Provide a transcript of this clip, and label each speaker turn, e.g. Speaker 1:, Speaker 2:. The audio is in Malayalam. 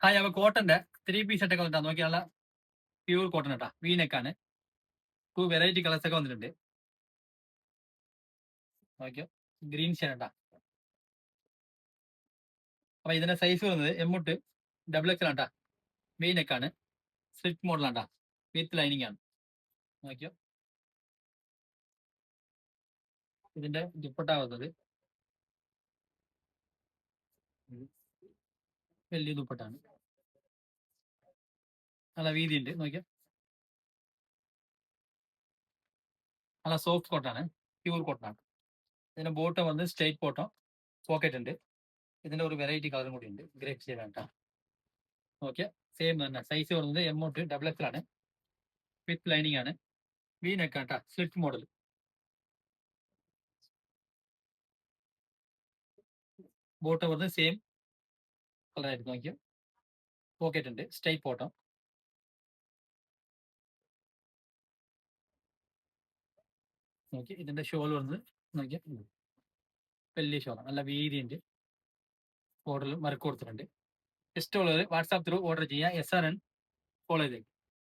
Speaker 1: ഹായ് അപ്പൊ കോട്ടന്റെ 3 പീസ് സെറ്റൊക്കെ വന്നിട്ടാ നോക്കിയാൽ പ്യൂർ കോട്ടൺ കേട്ടാ വീനെക്കാണ്. വെറൈറ്റി കളേഴ്സ് ഒക്കെ വന്നിട്ടുണ്ട്. നോക്കിയോ ഗ്രീൻ ഷെയ്ഡാ. അപ്പൊ ഇതിന്റെ സൈസ് വരുന്നത് M to XXL ആട്ടാ. വീനെക്കാണ്, സ്ലിറ്റ് മോഡലാണ്ടാ, വിത്ത് ലൈനിങ് ആണ്. നോക്കിയോ ഇതിന്റെ ദുപ്പട്ട വന്നത് വലിയ ദുപ്പട്ടാണ്, നല്ല വീതിയുണ്ട്. നോക്കിയോ നല്ല സോഫ്റ്റ് കോട്ടാണ്, പ്യൂർ കോട്ടൺ. ഇതിന്റെ ബോട്ടം വന്ന് സ്ട്രൈറ്റ് ബോട്ടം, പോക്കറ്റ് ഉണ്ട്. ഇതിന്റെ ഒരു വെറൈറ്റി കളറും കൂടി ഉണ്ട്, ഗ്രേപ്പ് ഷെയ്ഡാണ് കേട്ടോ. നോക്കിയാ സെയിം തന്നെ, സൈസ് വരുന്നത് M to XXL ആണ്, വിത്ത് ലൈനിങ് ആണ്, വി നെക്ക് കേട്ടാ, സ്ലിറ്റ് മോഡൽ. ബോട്ടം വരുന്നത് സെയിം കളർ ആയിട്ട്. നോക്കിയോ പോക്കറ്റ് ഉണ്ട്, സ്ട്രൈറ്റ് ബോട്ടം. നോക്കി ഇതിന്റെ ഷോൾ വരുന്നത് നോക്കിയാൽ വലിയ ഷോളാണ്, നല്ല വീതിയുണ്ട്, ബോർഡറിൽ മറക്ക് കൊടുത്തിട്ടുണ്ട്. ഇഷ്ടമുള്ളവർ വാട്സാപ്പ് ത്രൂ ഓർഡർ ചെയ്യുക. SRN ഫോളോ ചെയ്തേക്കും.